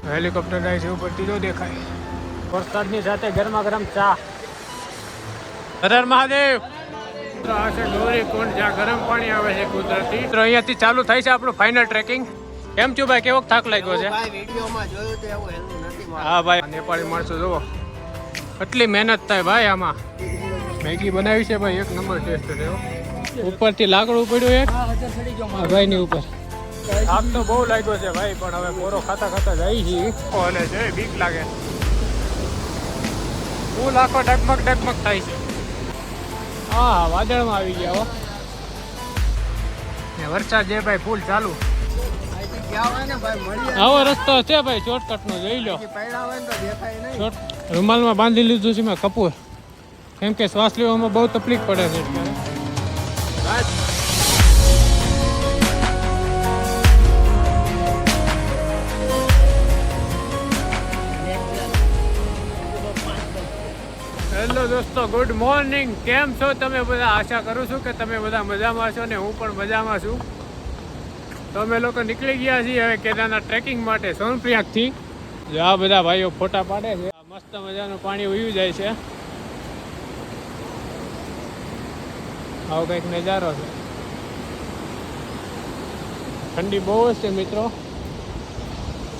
Helicopter જાય છે ઉપરથી જો દેખાય. વરસાદની સાથે ગરમા ગરમ ચા. હર હર મહાદેવ. આ છે ગૌરી કુંડ, જ્યાં ગરમ પાણી આવે છે કુદરતી. તો અહીંયાથી ચાલુ થાય છે આપણું ફાઇનલ ટ્રેકિંગ. કેમ છું ભાઈ, કેવો થાક લાગ્યો છે? હા ભાઈ, નેપાળી માણસો જુઓ કેટલી મહેનત થાય ભાઈ આમાં. મેગી બનાવી છે ભાઈ, એક નંબર ટેસ્ટ છે. ઉપરથી લાકડું પડ્યું એક ભાઈ ની ઉપર. આમ તો બહુ લાગ્યો છે ભાઈ, પણ હવે પોરો ખાતા ખાતા જાય છે. ઓલે છે બીક લાગે. ફૂલ આખો ડગમગ ડગમગ થાય છે. હા, વાદળમાં આવી ગયા હો. વરસાદ છે ભાઈ ફૂલ ચાલુ. આવો રસ્તો છે ભાઈ, શોર્ટકટ નો જોઈ લો. રૂમાલમાં બાંધી લીધું છે મેં કપૂર, કેમ કે શ્વાસ લેવામાં બહુ તકલીફ પડે છે. હેલો દોસ્તો, ગુડ મોર્નિંગ. કેમ છો તમે બધા? આશા કરું છું કે તમે બધા મજામાં છો ને હું પણ મજામાં છું. તો અમે લોકો નીકળી ગયા છીએ હવે કેદારનાથ ટ્રેકિંગ માટે સોનપ્રયાગથી. જો આ બધા ભાઈઓ ફોટા પાડે છે. મસ્ત મજાનું પાણી ઉયું જાય છે. આવો કંઈક નજારો છે. ઠંડી બહુ જ છે મિત્રો.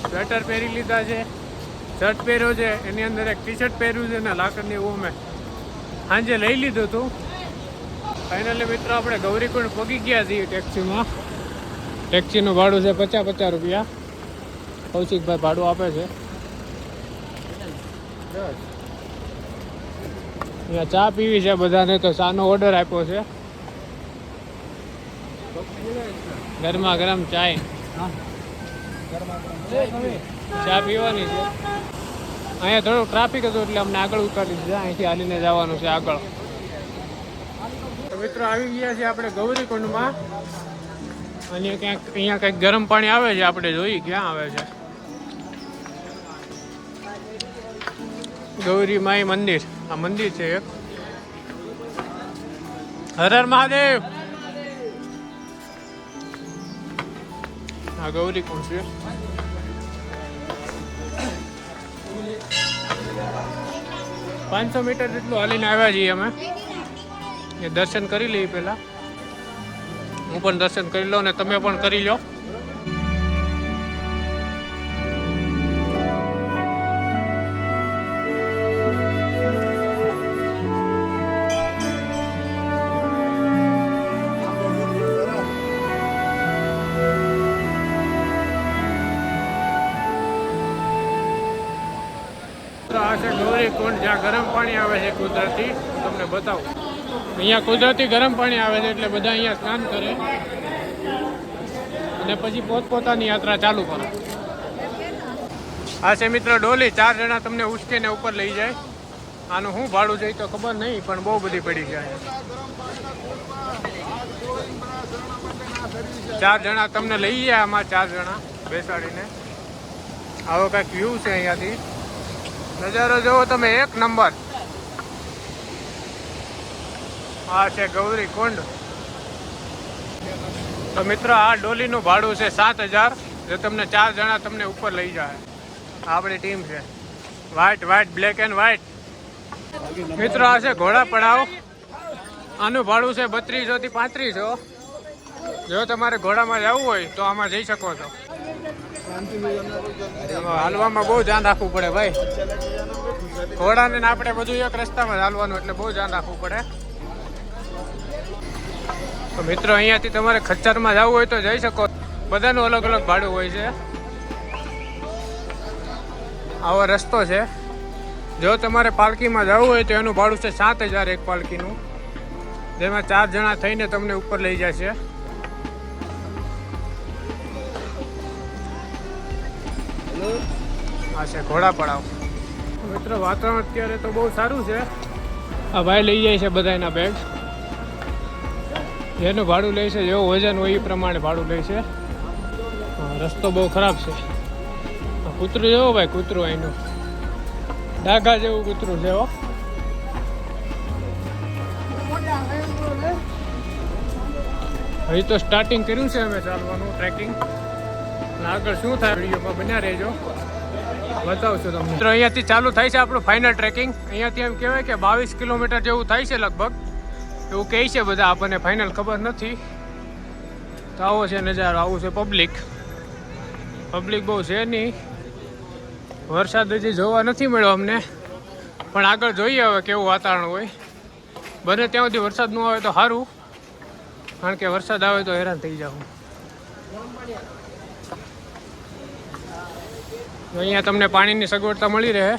સ્વેટર પહેરી લીધા છે, શર્ટ પહેર્યો છે, એની અંદર એક ટી શર્ટ પહેર્યું છે ને લાકડની. એવું મેં સાંજે લઈ લીધું હતું. ફાઇનલી મિત્રો આપણે ગૌરીકુંડ પગી ગયા છીએ ટેક્સીમાં. ટેક્સીનું ભાડું છે 50 રૂપિયા. કૌશિકભાઈ ભાડું આપે છે. અહીંયા ચા પીવી છે બધાને, તો ચાનો ઓર્ડર આપ્યો છે. ગરમા ગરમ ચાય, ચા પીવાની છે. અહીંયા થોડું ટ્રાફિક હતું એટલે અમને આગળ ઉતારી દીધા. અહીંથી હાલીને જવાનું છે આગળ. તો મિત્રો આવી ગયા છે આપણે ગૌરીકુંડમાં. અને ક્યાંક અહીંયા કંઈક ગરમ પાણી આવે છે, આપણે જોઈએ ક્યાં આવે છે. ગૌરી માઈ મંદિર, આ મંદિર છે એક. હર હર મહાદેવ. આ ગૌરીકુંડ છે. $500 મીટર જેટલું હાલીને આવ્યા છીએ અમે. એ દર્શન કરી લઈએ પહેલા. હું પણ દર્શન કરી લઉં ને તમે પણ કરી લો. આ છે ગૌરીકુંડ, જ્યાં ગરમ પાણી આવે છે કુદરતી. તમને બતાવું, અહીંયા કુદરતી ગરમ પાણી આવે છે એટલે બધા અહીંયા સ્નાન કરે અને પછી પોતપોતાની યાત્રા ચાલુ કરે. આ છે મિત્ર ડોલી, 4 જણા તમને ઉચકીને ઉપર લઈ જાય. આનું શું ભાડું જાય તો ખબર નહીં, પણ બહુ બધી પડી જાય. 4 જણા તમને લઈ જાય આમાં, 4 જણા બેસાડીને. આવો કંઈક વ્યૂ છે અહીંયાથી. નજારો જોવો તમે, એક નંબર. આ છે ગૌરીકુંડ. તો મિત્રો આ ડોલીનું ભાડું છે 7000. જો તમને 4 જણા તમને ઉપર લઈ જાય. આપણી ટીમ છે વ્હાઈટ, બ્લેક એન્ડ વ્હાઈટ. મિત્રો આ છે ઘોડા પડાવ. આનું ભાડું છે 3200 થી 3500. જો તમારે ઘોડામાં જવું હોય તો આમાં જઈ શકો છો. હાલવામાં બહુ ધ્યાન રાખવું પડે ભાઈ. ઘોડાને આપણે બધું એક રસ્તામાં હાલવાનું, એટલે બહુ ધ્યાન રાખવું પડે. તો મિત્રો અહીંયાથી તમારે ખચ્ચરમાં જવું હોય તો જઈ શકો. બધાનું અલગ અલગ ભાડું હોય છે. આવો રસ્તો છે. જો તમારે પાલકીમાં જવું હોય તો એનું ભાડું છે 7000 એક પાલકીનું, જેમાં 4 જણા થઈને તમને ઉપર લઈ જશે. આ છે ઘોડા પડાવ. મિત્રો વાતાવરણ અત્યારે તો બહુ સારું છે. આ ભાઈ લઈ જાય છે બધા એના બેગ. જેનું ભાડું લે છે, જેવું વજન હોય એ પ્રમાણે ભાડું લે છે. રસ્તો બહુ ખરાબ છે. કૂતરું જેવો ભાઈ, કૂતરું અહીંનું ડાઘા જેવું કૂતરું છે. હજી તો સ્ટાર્ટિંગ કર્યું છે અમે ચાલવાનું ટ્રેકિંગ. આગળ શું થાય વિડીયોમાં બન્યા રહેજો. બતાવું છું તમને મિત્રો. અહીંયાથી ચાલુ થાય છે આપણું ફાઇનલ ટ્રેકિંગ. અહીંયાથી એમ કહેવાય કે 22 કિલોમીટર જેવું થાય છે લગભગ, એવું કહે છે બધા. આપણને ફાઇનલ ખબર નથી. તો આવો છે નજારો, આવું છે પબ્લિક બહુ છે નહીં. વરસાદ હજી જોવા નથી મળ્યો અમને, પણ આગળ જોઈએ હવે કેવું વાતાવરણ હોય. બને ત્યાં સુધી વરસાદ ન આવે તો સારું, કારણ કે વરસાદ આવે તો હેરાન થઈ જાઉં. અહીંયા તમને પાણીની સગવડતા મળી રહે.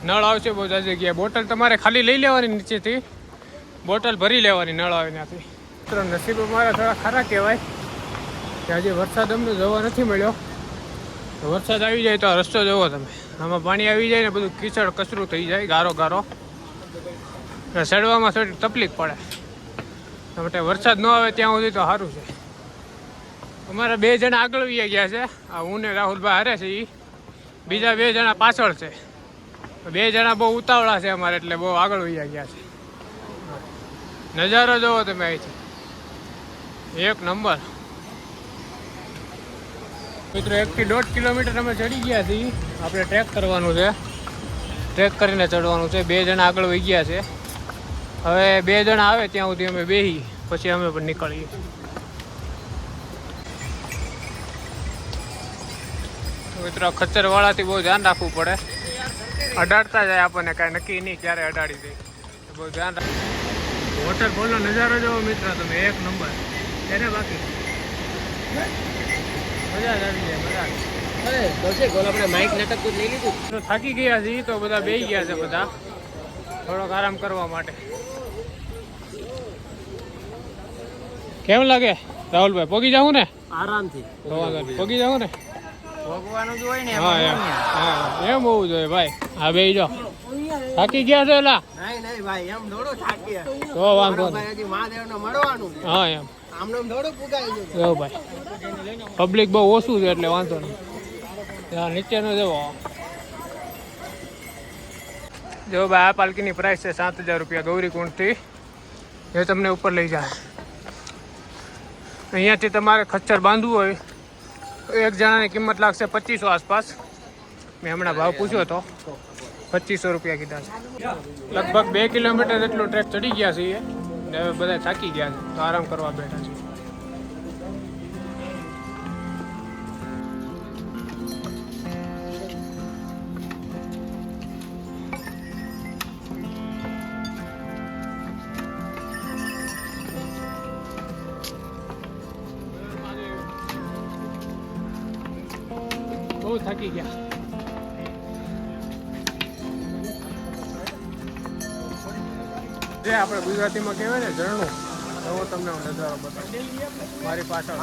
નળ આવશે બહુ જ જગ્યાએ. બોટલ તમારે ખાલી લઈ લેવાની, નીચેથી બોટલ ભરી લેવાની નળ આવે ત્યાંથી. મિત્રો નસીબ અમારા થોડા ખરા કહેવાય કે આજે વરસાદ અમને જોવા નથી મળ્યો. વરસાદ આવી જાય તો આ રસ્તો જોવો તમે, આમાં પાણી આવી જાય ને બધું કીચડ કચરું થઈ જાય, ગારો ચડવામાં થોડી તકલીફ પડે. માટે વરસાદ ન આવે ત્યાં સુધી તો સારું છે. અમારા 2 જણા આગળ વી ગયા છે, આ હું ને રાહુલભાઈ હારે છે. એ બીજા 2 જણા પાછળ છે. 2 જણા બહુ ઉતાવળા છે અમારે, એટલે બહુ આગળ વી ગયા છે. નજારો જોવો તમે અહીંથી, એક નંબર. મિત્રો 1 થી 1.5 કિલોમીટર અમે ચડી ગયા છીએ. આપણે ટ્રેક કરવાનું છે, ટ્રેક કરીને ચડવાનું છે. 2 જણા આગળ વહી ગયા છે. હવે 2 જણા આવે ત્યાં સુધી અમે બેસી, પછી અમે પણ નીકળીએ. મિત્રો ખચ્ચરવાળાથી બહુ ધ્યાન રાખવું પડે. અડાડતા જાય આપણને, કાંઈ નક્કી નહીં ક્યારે અડાડી દે. બહુ ધ્યાન રાખ. વોટરફોલનો નજારો જોવો મિત્રો તમે, એક નંબર. એને બાકી મજા જ આવી જાય, મજા. થાકી ગયા છીએ તો બધા બેસી ગયા છે, બધા થોડોક આરામ કરવા માટે. કેમ લાગે રાહુલભાઈ? પોગી જાઉં ને આરામથી? પોગી જાઉં ને, ભોગવાનું જ હોય ને. એમ હોવું જોઈએ ભાઈ. હા બે જો થાકી ગયા છે એલા. નહીં ભાઈ, એમ થોડો થાકી તો વાંધો નહીં. હજી મહાદેવને મળવાનું. હા એમ આમને થોડું પુગાઈ ગયું. જો ભાઈ પબ્લિક બહુ ઓછું છે એટલે વાંધો નહીં. ત્યાં નીચેનો જવો જો ભાઈ. આ પાલકીની પ્રાઇસ છે 7,000 રૂપિયા ગૌરીકુંડથી. એ તમને ઉપર લઈ જાય. અહીંયાથી તમારે ખચ્ચર બાંધવું હોય, એક જણાની કિંમત લાગશે 2500 આસપાસ. મેં હમણાં ભાવ પૂછ્યો હતો, 2500 રૂપિયા કીધા છે. લગભગ 2 કિલોમીટર જેટલો ટ્રેક ચડી ગયા છીએ ને હવે બધા થાકી ગયા છે, તો આરામ કરવા બેઠા છે. બહુ થાકી ગયા. જે આપણે ગુજરાતીમાં કહેવાય ને ઝરણું, એવો તમને હું નજારો બતાવું. મારી પાછળ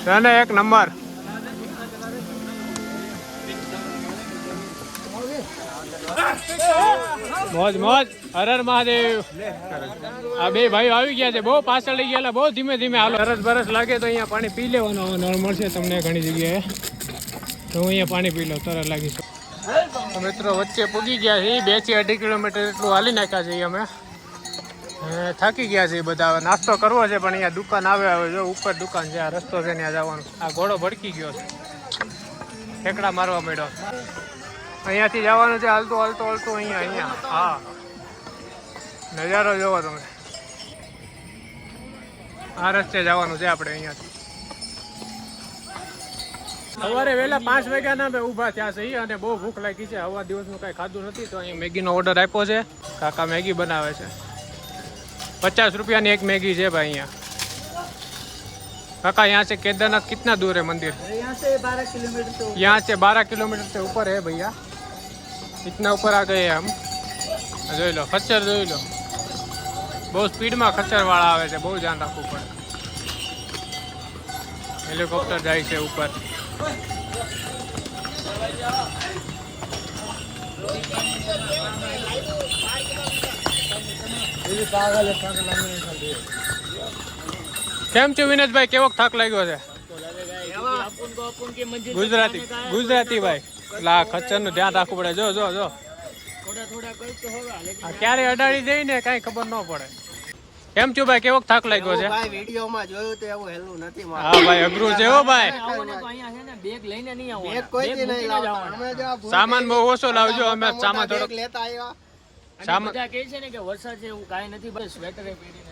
છે ને એક નંબર. મોજ મોજ. હર હર મહાદેવ. આ 2 ભાઈઓ આવી ગયા છે, બહુ પાછળ લઈ ગયા, બહુ ધીમે ધીમે હાલો. બરસ લાગે તો અહીંયા પાણી પી લેવાનું. નળ મળશે તમને ઘણી જગ્યાએ, તો હું અહીંયા પાણી પી લઉં, તરત લાગી શકું. મિત્રો વચ્ચે પૂગી ગયા છે, 2 થી 2.5 કિલોમીટર એટલું હાલી નાખ્યા છે અમે. થાકી ગયા છે બધા. હવે નાસ્તો કરવો છે, પણ અહીંયા દુકાન આવે. જો ઉપર દુકાન છે, આ રસ્તો છે ત્યાં જવાનું. આ ઘોડો ભડકી ગયો છે, ઠેકડા મારવા માંડ્યો. અહીંયાથી જવાનું છે હાલતું અહીંયા. હા નજારો જોવો તમે. આ રસ્તે જવાનું છે આપણે અહીંયાથી. સવારે વહેલા 5 વાગ્યાના અમે ઊભા થયા છે અને બહુ ભૂખ લાગી છે. હવા દિવસનું કાંઈ ખાધું નથી, તો અહીંયા મેગીનો ઓર્ડર આપ્યો છે. કાકા મેગી બનાવે છે. 50 રૂપિયાની એક मैगी है भाई यहाँ। काका यहाँ से केदारनाथ कितना दूर है मंदिर? यहाँ से 12 किलोमीटर। यहाँ से 12 किलोमीटर से ऊपर है भैया। इतना ऊपर आ गए हम। જોઈ લો ખચ્ચર જોઈ લો, બહુ સ્પીડમાં ખચ્ચર વાળા આવે છે, બહુ ધ્યાન રાખવું પડે. હેલિકોપ્ટર જાય છે ઉપર. કેમ છો વિનેશભાઈ, કેવો થાક લાગ્યો છે? ગુજરાતી ભાઈ, લા ખચ્ચર નું ધ્યાન રાખવું પડે. જો જો જો ક્યારે અડાડી દઈ ને કઈ ખબર ન પડે. કેમ છું ભાઈ, કેવો થાક લાગ્યો છે? ભાઈ વિડીયોમાં જોયું તો એવું હેલું નથી મારે. હા ભાઈ, અઘરું છે હો ભાઈ. બેગ કોઈથી નહીં લાવતા. અમે જો આ ભૂલ સામાન બહુ ઓછો લાવજો, અમે મોટા સામાન બેગ થોડોક લેતા આવ્યા. સામાન બધા કહે છે ને કે વરસાદ છે એવું કાંઈ નથી, બસ સ્વેટરે પહેરીને નો.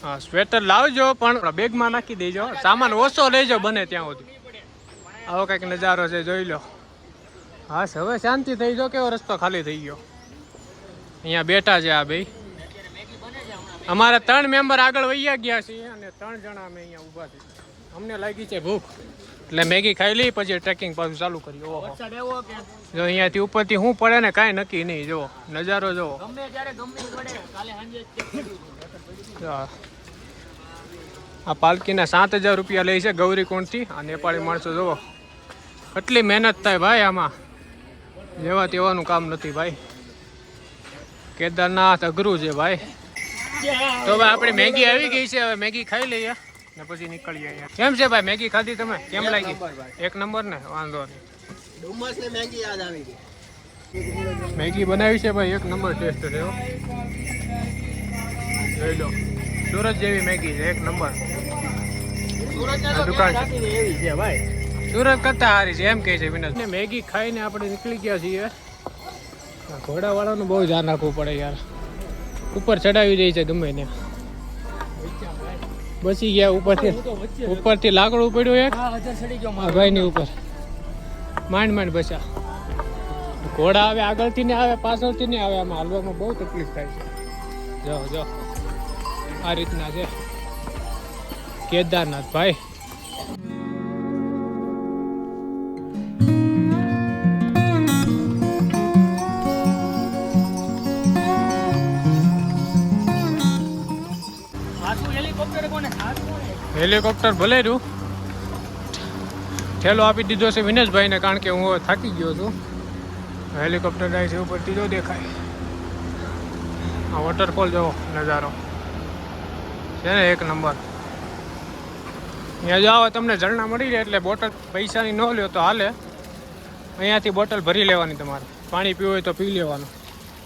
હા સ્વેટર લાવજો પણ બેગમાં નાખી દેજો, સામાન ઓછો લેજો બને ત્યાં સુધી. આવો કંઈક નજારો છે, જોઈ લો. હા હવે શાંતિ થઈ જાઓ, કેવો રસ્તો ખાલી થઈ ગયો. અહીંયા બેઠા છે આ બે. અમારે 3 મેમ્બર આગળ વૈયા ગયા છીએ અને 3 જણા અમે અહીંયા ઊભા છીએ. અમને લાગી છે ભૂખ એટલે મેગી ખાઈ લઈ, પછી ટ્રેકિંગ પાછું ચાલુ કર્યું. ઓહો, વરસાદ એવો કે જો અહીંયાથી ઉપરથી શું પડે ને કાંઈ નક્કી નહીં. જો નજારો જો. ગમે ત્યારે ગમે તે પડે. કાલે સાંજે જ check કર્યું હતું. આ પાલકીના 7,000 રૂપિયા લે છે ગૌરીકુંડથી. આ નેપાળી માણસો જુઓ કેટલી મહેનત થાય ભાઈ આમાં, જેવા તેવાનું કામ નથી ભાઈ. કેદારનાથ અઘરું છે ભાઈ. તો ભાઈ આપણી મેગી આવી ગઈ છે, હવે મેગી ખાઈ લઈએ ને પછી નીકળીએ. કેમ છે ભાઈ મેગી ખાધી તમે, કેમ લાગી? એક નંબર ને, વાંધો નહીં. ડુમ્મસની મેગી યાદ આવી ગઈ. મેગી બનાવી છે ભાઈ, એક નંબર ટેસ્ટ છે હો. જોઈ લો, સુરત જેવી મેગી છે, એક નંબર. આ દુકાન છે. એવી છે ભાઈ. સુરત કરતા સારી છે એમ કહે છે વિનોદ. મેગી ખાઈને આપણે નીકળી ગયા છીએ. ઘોડાવાળાનું બહુ ધ્યાન રાખવું પડે યાર, ઉપર ચડાવી દે છે ગમે ત્યાં. બચી ગયા ઉપરથી લાકડું પડ્યું એક હા, અજર ચડી ગયો આ ભાઈની ઉપર, માંડ બચ્યા. ઘોડા આવે આગળથી ને આવે પાછળથી ને આવે, આમાં હાલવામાં બહુ તકલીફ થાય છે. જો આ રીતના છે કેદારનાથ ભાઈ. સાચું હેલિકોપ્ટર કોને? સાચું કોને? હેલિકોપ્ટર ભલે રહ્યું, ઠેલો આપી દીધો છે વિનેશભાઈને, કારણ કે હું હવે થાકી ગયો છું. હેલિકોપ્ટર જાય છે ઉપરથી, જો દેખાય. આ વોટરફોલ જોવો નજારો છે ને એક નંબર. અહીંયા જાઓ તમને ઝરણા મળી જાય, એટલે બોટલ પૈસાની ન લ્યો તો હાલે. અહીંયાથી બોટલ ભરી લેવાની તમારે, પાણી પીવું હોય તો પી લેવાનું.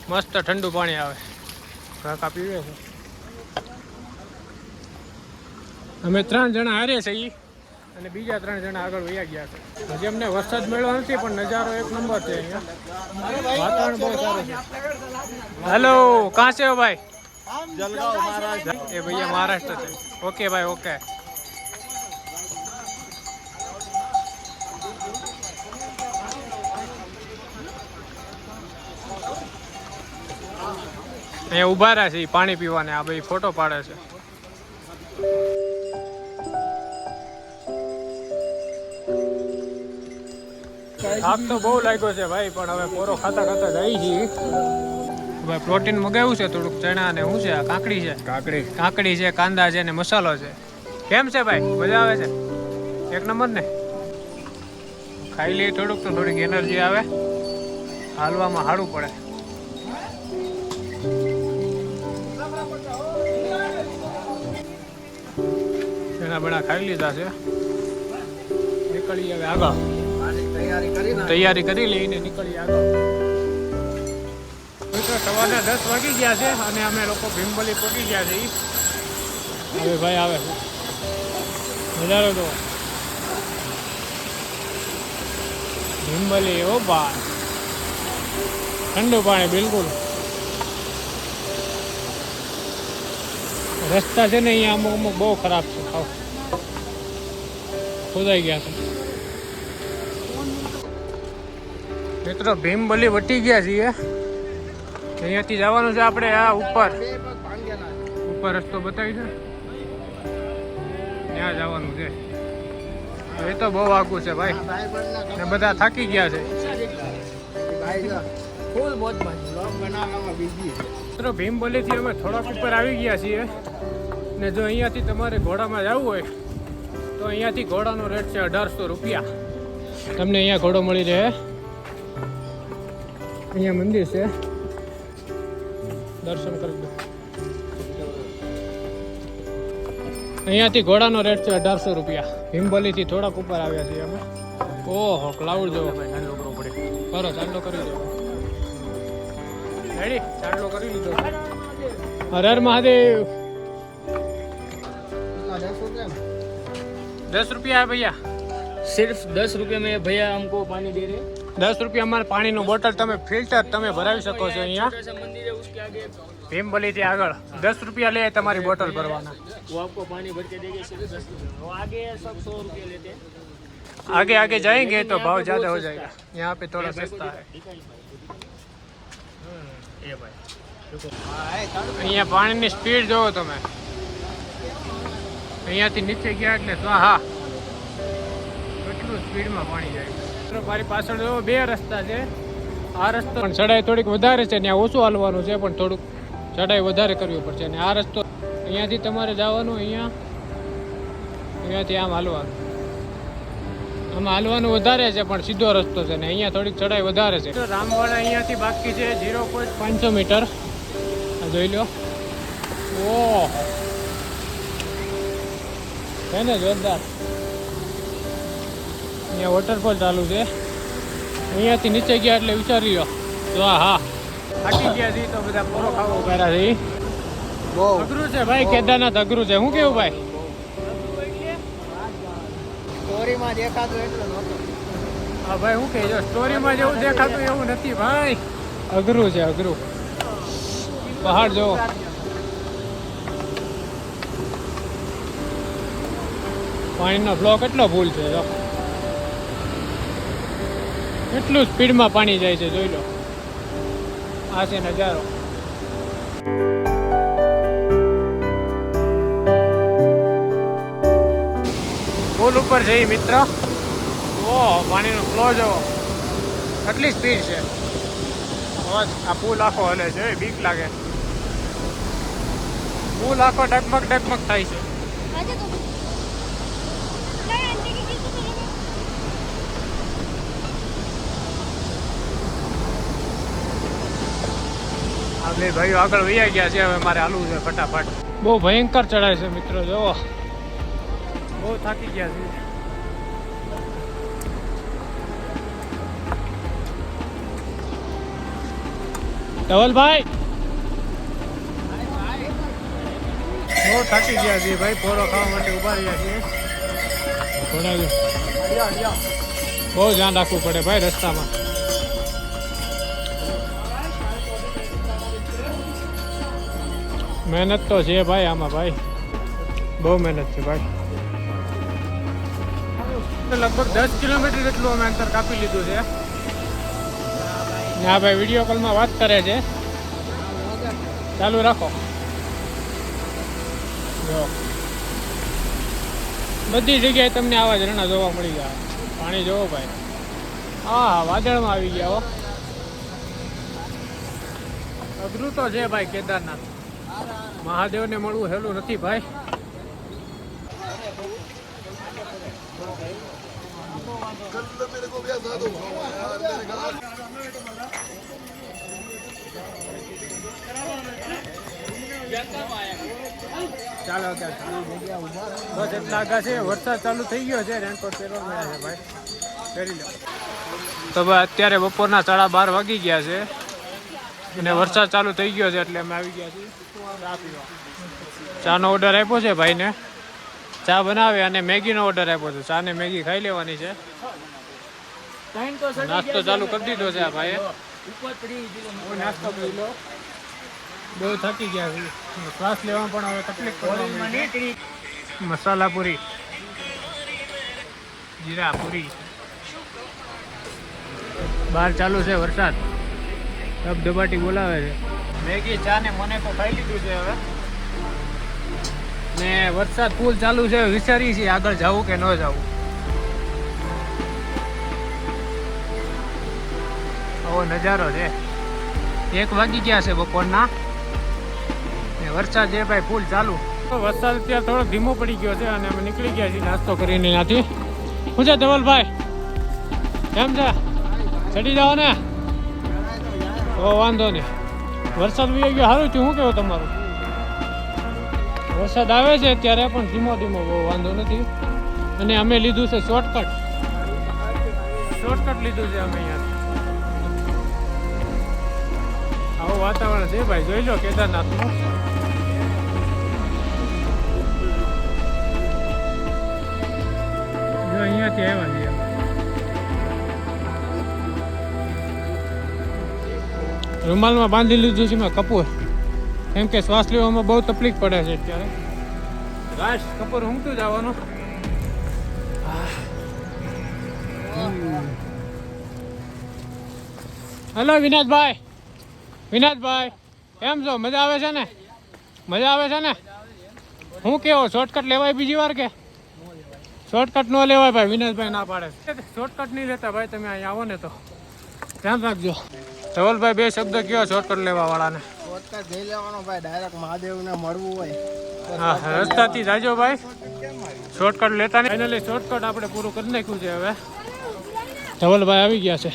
મસ્ત ઠંડુ પાણી આવે, કાકા પીવે છે. અમે 3 જણા હારે છે ઈ, અને બીજા 3 જણા આગળ વયા ગયા છે. હજી અમને વરસાદ મળ્યો નથી, પણ નજારો એક નંબર છે અહીંયા. વાતાવરણ બહુ સારું છે. હેલો, કાં છે ભાઈ? જલગાંવ મહારાજ. એ ભૈયા મહારાષ્ટ્ર છે. ઓકે ભાઈ, ઓકે. અહીંયા ઉભા રહ્યા છે ઈ પાણી પીવાને, આ ભાઈ ફોટો પાડે છે. થાક તો બહુ લાગ્યો છે ભાઈ, પણ હવે પોરો ખાતા ખાતા જઈ છીએ. ભાઈ પ્રોટીન મગાવ્યું છે થોડુંક, ચણા ને શું છે આ કાકડી છે, કાકડી છે, કાંદા છે ને મસાલો છે. કેમ છે ભાઈ, મજા આવે છે? એક નંબર ને. ખાઈ લઈએ થોડુંક તો થોડીક એનર્જી આવે, હાલવામાં સારું પડે. ચણા બણા ખાઈ લીધા છે, નીકળીએ હવે આગળ. તૈયારી કરી લઈને નીકળીએ આગળ. સવારના 10 વાગી ગયા છે અને અમે લોકો ભીમબલી પહોંચી ગયા છે. હવે ભાઈ આવે નજારો તો ભીમબલી. ઓ ભાઈ ઠંડુ પાણી બિલકુલ. રસ્તા છે ને અહીંયા અમુક બહુ ખરાબ છે, ખોદાઈ ગયા છે. મિત્રો ભીમબલી વટી ગયા છીએ, અહીંયાથી જવાનું છે આપણે આ ઉપર રસ્તો બતાવી છે, ત્યાં જવાનું છે. એ તો બહુ આઘું છે ભાઈ, ને બધા થાકી ગયા છે. ફૂલ મોજમાં. મિત્રો ભીમબલીથી અમે થોડાક ઉપર આવી ગયા છીએ, ને જો અહીંયાથી તમારે ઘોડામાં જવું હોય તો અહીંયાથી ઘોડાનો રેટ છે 1800 રૂપિયા. તમને અહીંયા ઘોડો મળી રહે. અહીંયા મંદિર છે, દર્શન કરી દો. અહીંયાથી ઘોડાનો રેટ છે 1800 રૂપિયા. ભીમબલીથી થોડાક ઉપર આવ્યા છીએ અમે. ઓહો ક્લાઉડ જોવો ભાઈ, ચાંદલો કરવો પડે. કરો ચાંદલો કરી દો. રેડી ચાંદલો કરી લીધો. હર હર મહાદેવ. ₹10 है भैया। सिर्फ 10 रुपये में भैया हमको पानी दे रहे हैं। ₹10 અમારે પાણીનું બોટલ તમે ફિલ્ટર તમે ભરાવી શકો છો અહીંયા छोटा सा मंदिर है उसके आगे ભીમબલીથી આગળ ₹10 લે તમારી બોટલ ભરવાના वो आपको पानी भर के देंगे सिर्फ 10 रुपये। वो आगे सब 100 रुपये लेते हैं। आगे आगे जाएंगे तो भाव ज़्यादा हो जाएगा यहाँ पे थोड़ा सस्ता है ये भाई અહીંયા પાણીની સ્પીડ જોવો તમે અહીંયાથી નીચે ગયા એટલે હા કેટલું સ્પીડમાં પાણી જાય મિત્રો મારી પાછળ જો બે રસ્તા છે આ રસ્તો પણ ચડાઈ થોડીક વધારે છે ત્યાં ઓછું હાલવાનું છે પણ થોડુંક ચડાઈ વધારે કરવી પડશે અને આ રસ્તો અહીંયાથી તમારે જવાનું અહીંયાથી આમ હાલવાનું આમાં હાલવાનું વધારે છે પણ સીધો રસ્તો છે ને અહીંયા થોડીક ચડાઈ વધારે છે રામવાડા અહીંયાથી બાકી છે 0.500 મીટર જોઈ લો ઓ છે ને જોરદાર અહીંયા વોટરફોલ ચાલુ છે અહીંયાથી નીચે ગયા એટલે વિચારી લો તો હા થાકી ગયા છે તો બધા પોરો ખાવો કર્યા છે અઘરું છે ભાઈ કેદારનાથ અઘરું છે શું કેવું ભાઈ સ્ટોરીમાં દેખાતું એટલું નહોતું. હા ભાઈ શું કહેજો સ્ટોરીમાં જેવું દેખાતું એવું નથી ભાઈ અઘરું છે અઘરું પહાડ જોવો પાણીનો ફ્લો કેટલો ફૂલ છે જો કેટલું સ્પીડમાં પાણી જાય છે જોઈ લો આ છે નજારો પુલ ઉપર જઈ મિત્ર ઓ પાણીનો ફ્લો જોવો કેટલી સ્પીડ છે આ પુલ આખો હલે છે બીક લાગે પુલ આખો ડગમગ ડગમગ થાય છે આ બે ભાઈઓ આગળ વૈયા ગયા છે હવે મારે હાલવું છે ફટાફટ બહુ ભયંકર ચડાય છે મિત્રો જોવો બહુ થાકી ગયા છે ધવલભાઈ બહુ થાકી ગયા છે ભાઈ પોરો ખાવા માટે ઉભા રહ્યા છીએ બહુ ધ્યાન રાખવું પડે ભાઈ રસ્તામાં મહેનત તો છે ભાઈ આમાં ભાઈ બહુ મહેનત છે ભાઈ લગભગ 10 કિલોમીટર જેટલું અમે અંતર કાપી લીધું છે ને આ ભાઈ વિડીયો કોલમાં વાત કરે છે ચાલુ રાખો જો બધી જગ્યાએ તમને આવા ઝરણા જોવા મળી જાય પાણી જોવો ભાઈ હા વાદળમાં આવી ગયા હો અઘરું તો છે ભાઈ કેદારનાથ મહાદેવને મળવું હેલું નથી ભાઈ ચાલો બસ એટલા આગા છે વરસાદ ચાલુ થઈ ગયો છે રેનકોટ પહેરવા મળ્યા છે ભાઈ પહેરી લો તો ભાઈ અત્યારે બપોરના 12:30 વાગી ગયા છે અને વરસાદ ચાલુ થઈ ગયો છે એટલે અમે આવી ગયા છીએ ચા પીવા ચાનો ઓર્ડર આપ્યો છે ભાઈને ચા બનાવે અને મેગીનો ઓર્ડર આપ્યો છે ચા ને મેગી ખાઈ લેવાની છે નાસ્તો ચાલુ કરી દીધો છે આ ભાઈએ નાસ્તો કરી લો બહુ થાકી ગયા છે શ્વાસ લેવા પણ હવે તકલીફ પડે મસાલા પૂરી જીરા પૂરી બહાર ચાલુ છે વરસાદ ધબધબાટી બોલાવે છે મેગી ચા ને મને તો ખાઈ લીધું છે હવે ને વરસાદ ફૂલ ચાલુ છે વિચારી છીએ આગળ જવું કે ન જવું આવો નજારો છે 1 વાગી ગયા છે બપોરના વરસાદ છે ભાઈ ફૂલ ચાલુ વરસાદ અત્યારે થોડો ધીમો પડી ગયો છે અને અમે નીકળી ગયા છીએ નાસ્તો કરીને ત્યાંથી શું છે ધવલભાઈ કેમ છે ચડી જાઓ ને તો વાંધો નહીં વરસાદ બી ગયો સારું છે શું કેવું તમારું વરસાદ આવે છે અત્યારે પણ ધીમો ધીમો બહુ વાંધો નથી અને અમે લીધું છે શોર્ટકટ લીધું છે અમે અહીંયા આવું વાતાવરણ છે ભાઈ જોઈ લો કેદારનાથનું જો અહીંયાથી આવ્યા છીએ. રૂમાલમાં બાંધી લીધું છે મેં કપૂર, કેમ કે શ્વાસ લેવામાં બહુ તકલીફ પડે છે અત્યારે. રાશ કપૂર ઊંઘતું જવાનું. હેલો વિનાશભાઈ, વિનાશભાઈ કેમ છો? મજા આવે છે ને? મજા આવે છે ને? હું કેવો શોર્ટકટ લેવાય બીજી વાર કે? શોર્ટકટ ન લેવાય ભાઈ, વિનાશભાઈ ના પાડે. શોર્ટકટ નહીં લેતા ભાઈ, તમે અહીંયા આવો ને તો ધ્યાન રાખજો. ધવલભાઈ બે શબ્દ કયો શોર્ટકટ લેવા વાળાને? શોર્ટકટ જઈ લેવાનો ભાઈ, ડાયરેક્ટ મહાદેવને મળવું હોય. હા, રસ્તાથી જાજો ભાઈ, શોર્ટકટ લેતા નહીં. ફાઇનલી શોર્ટકટ આપણે પૂરું કરી નાખ્યું છે. હવે ધવલભાઈ આવી ગયા છે.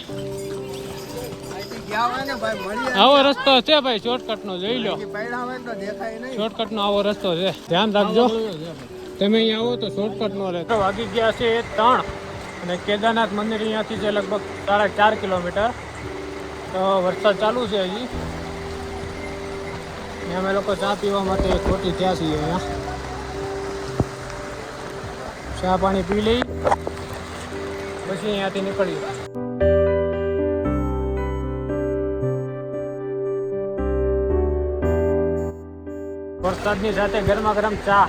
આવો રસ્તો છે ભાઈ શોર્ટકટ નો, જોઈ લો. શોર્ટકટ નો આવો રસ્તો છે, ધ્યાન રાખજો. તમે અહીંયા આવો તો શોર્ટકટ નો લે. વાગી ગયા છે 3 અને કેદારનાથ મંદિર અહીંયાથી છે લગભગ 4.5 કિલોમીટર. તો વરસાદ ચાલુ છે હજી. અમે લોકો ચા પીવા માટે ખોટી થયા છીએ. અહીંયા ચા પાણી પી લઈ પછી અહીંયાથી નીકળીએ. વરસાદની સાથે ગરમા ગરમ ચા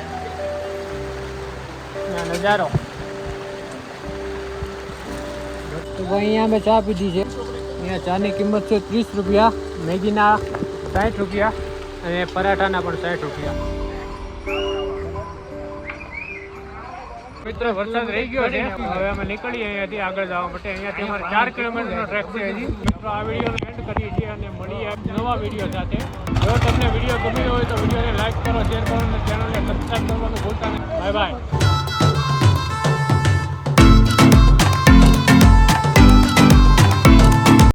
નજારો. તો ભાઈ અહીંયા અમે ચા પીધી છે. અહીંયા ચાની કિંમત છે 30 રૂપિયા, મેગીના 60 રૂપિયા અને પરાઠાના પણ 60 રૂપિયા. મિત્રો વરસાદ રહી ગયો છે, હવે અમે નીકળીએ અહીંયાથી આગળ જવા માટે. અહીંયાથી અમારે 4 કિલોમીટરનો ટ્રેક છે હજી. મિત્રો આ વિડીયોનો એન્ડ કરીએ છીએ અને મળીએ નવા વિડીયો સાથે. જો તમને વિડીયો ગમ્યો હોય તો વિડીયોને લાઈક કરો, શેર કરો અને ચેનલને સબસ્ક્રાઈબ કરવાનું ભૂલતા નહીં. Bye bye.